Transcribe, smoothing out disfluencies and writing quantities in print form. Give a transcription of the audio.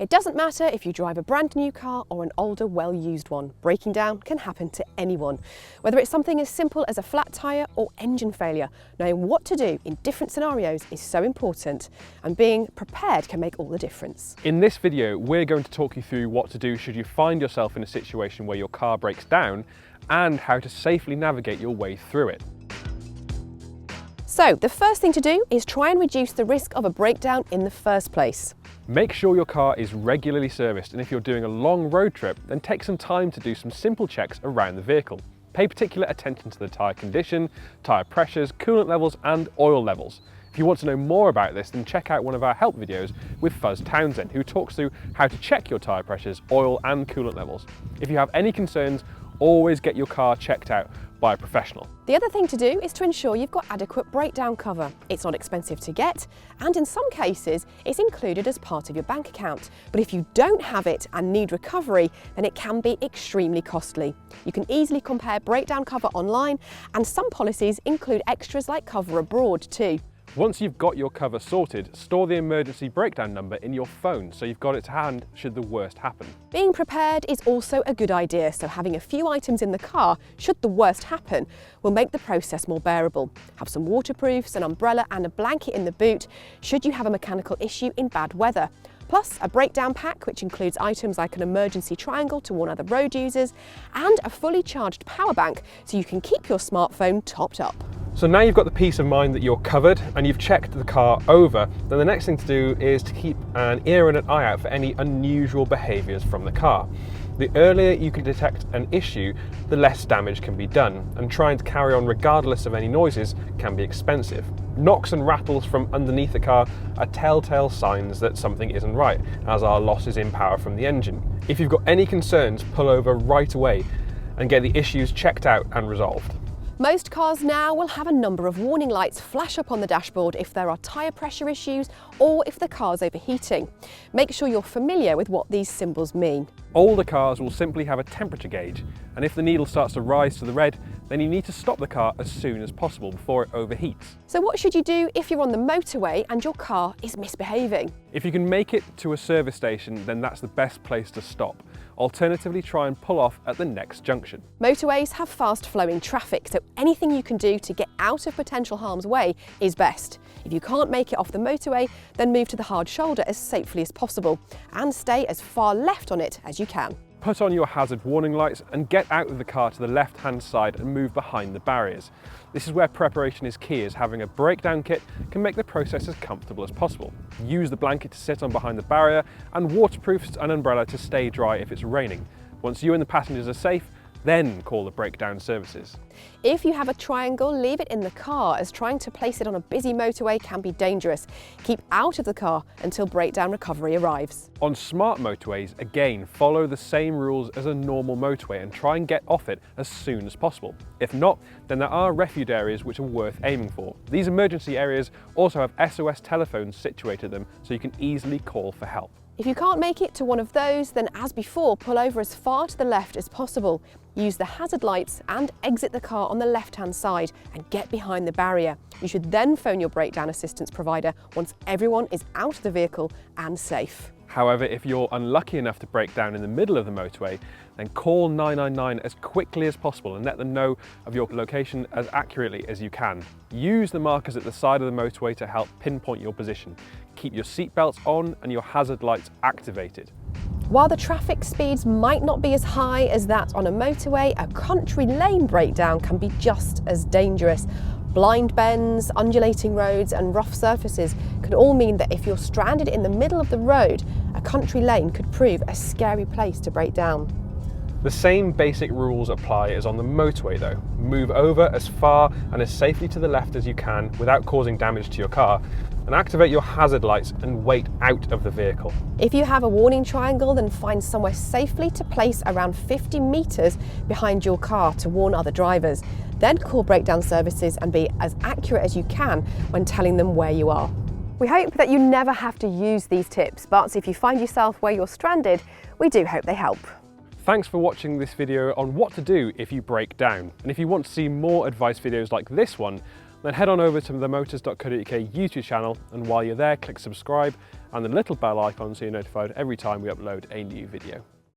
It doesn't matter if you drive a brand new car or an older, well-used one. Breaking down can happen to anyone. Whether it's something as simple as a flat tyre or engine failure, knowing what to do in different scenarios is so important, and being prepared can make all the difference. In this video, we're going to talk you through what to do should you find yourself in a situation where your car breaks down and how to safely navigate your way through it. So, the first thing to do is try and reduce the risk of a breakdown in the first place. Make sure your car is regularly serviced, and if you're doing a long road trip, then take some time to do some simple checks around the vehicle. Pay particular attention to the tyre condition, tyre pressures, coolant levels and oil levels. If you want to know more about this, then check out one of our help videos with Fuzz Townsend, who talks through how to check your tyre pressures, oil and coolant levels. If you have any concerns, always get your car checked out by a professional. The other thing to do is to ensure you've got adequate breakdown cover. It's not expensive to get, and in some cases it's included as part of your bank account. But if you don't have it and need recovery, then it can be extremely costly. You can easily compare breakdown cover online, and some policies include extras like cover abroad too. Once you've got your cover sorted, store the emergency breakdown number in your phone so you've got it to hand should the worst happen. Being prepared is also a good idea, so having a few items in the car should the worst happen will make the process more bearable. Have some waterproofs, an umbrella and a blanket in the boot should you have a mechanical issue in bad weather. Plus a breakdown pack which includes items like an emergency triangle to warn other road users and a fully charged power bank so you can keep your smartphone topped up. So now you've got the peace of mind that you're covered and you've checked the car over, then the next thing to do is to keep an ear and an eye out for any unusual behaviours from the car. The earlier you can detect an issue, the less damage can be done, and trying to carry on regardless of any noises can be expensive. Knocks and rattles from underneath the car are telltale signs that something isn't right, as are losses in power from the engine. If you've got any concerns, pull over right away and get the issues checked out and resolved. Most cars now will have a number of warning lights flash up on the dashboard if there are tyre pressure issues or if the car's overheating. Make sure you're familiar with what these symbols mean. Older cars will simply have a temperature gauge, and if the needle starts to rise to the red, then you need to stop the car as soon as possible before it overheats. So what should you do if you're on the motorway and your car is misbehaving? If you can make it to a service station, then that's the best place to stop. Alternatively, try and pull off at the next junction. Motorways have fast-flowing traffic, so anything you can do to get out of potential harm's way is best. If you can't make it off the motorway, then move to the hard shoulder as safely as possible and stay as far left on it as you can. Put on your hazard warning lights and get out of the car to the left-hand side and move behind the barriers. This is where preparation is key, as having a breakdown kit can make the process as comfortable as possible. Use the blanket to sit on behind the barrier and waterproofs an umbrella to stay dry if it's raining. Once you and the passengers are safe, then call the breakdown services. If you have a triangle, leave it in the car, as trying to place it on a busy motorway can be dangerous. Keep out of the car until breakdown recovery arrives. On smart motorways, again, follow the same rules as a normal motorway and try and get off it as soon as possible. If not, then there are refuge areas which are worth aiming for. These emergency areas also have SOS telephones situated in them, so you can easily call for help. If you can't make it to one of those, then as before, pull over as far to the left as possible. Use the hazard lights and exit the car on the left-hand side and get behind the barrier. You should then phone your breakdown assistance provider once everyone is out of the vehicle and safe. However, if you're unlucky enough to break down in the middle of the motorway, then call 999 as quickly as possible and let them know of your location as accurately as you can. Use the markers at the side of the motorway to help pinpoint your position. Keep your seatbelts on and your hazard lights activated. While the traffic speeds might not be as high as that on a motorway, a country lane breakdown can be just as dangerous. Blind bends, undulating roads and rough surfaces can all mean that if you're stranded in the middle of the road, a country lane could prove a scary place to break down. The same basic rules apply as on the motorway though. Move over as far and as safely to the left as you can without causing damage to your car, and activate your hazard lights and wait out of the vehicle. If you have a warning triangle, then find somewhere safely to place around 50 metres behind your car to warn other drivers. Then call breakdown services and be as accurate as you can when telling them where you are. We hope that you never have to use these tips, but if you find yourself where you're stranded, we do hope they help. Thanks for watching this video on what to do if you break down. And if you want to see more advice videos like this one, then head on over to the motors.co.uk YouTube channel, and while you're there, click subscribe and the little bell icon so you're notified every time we upload a new video.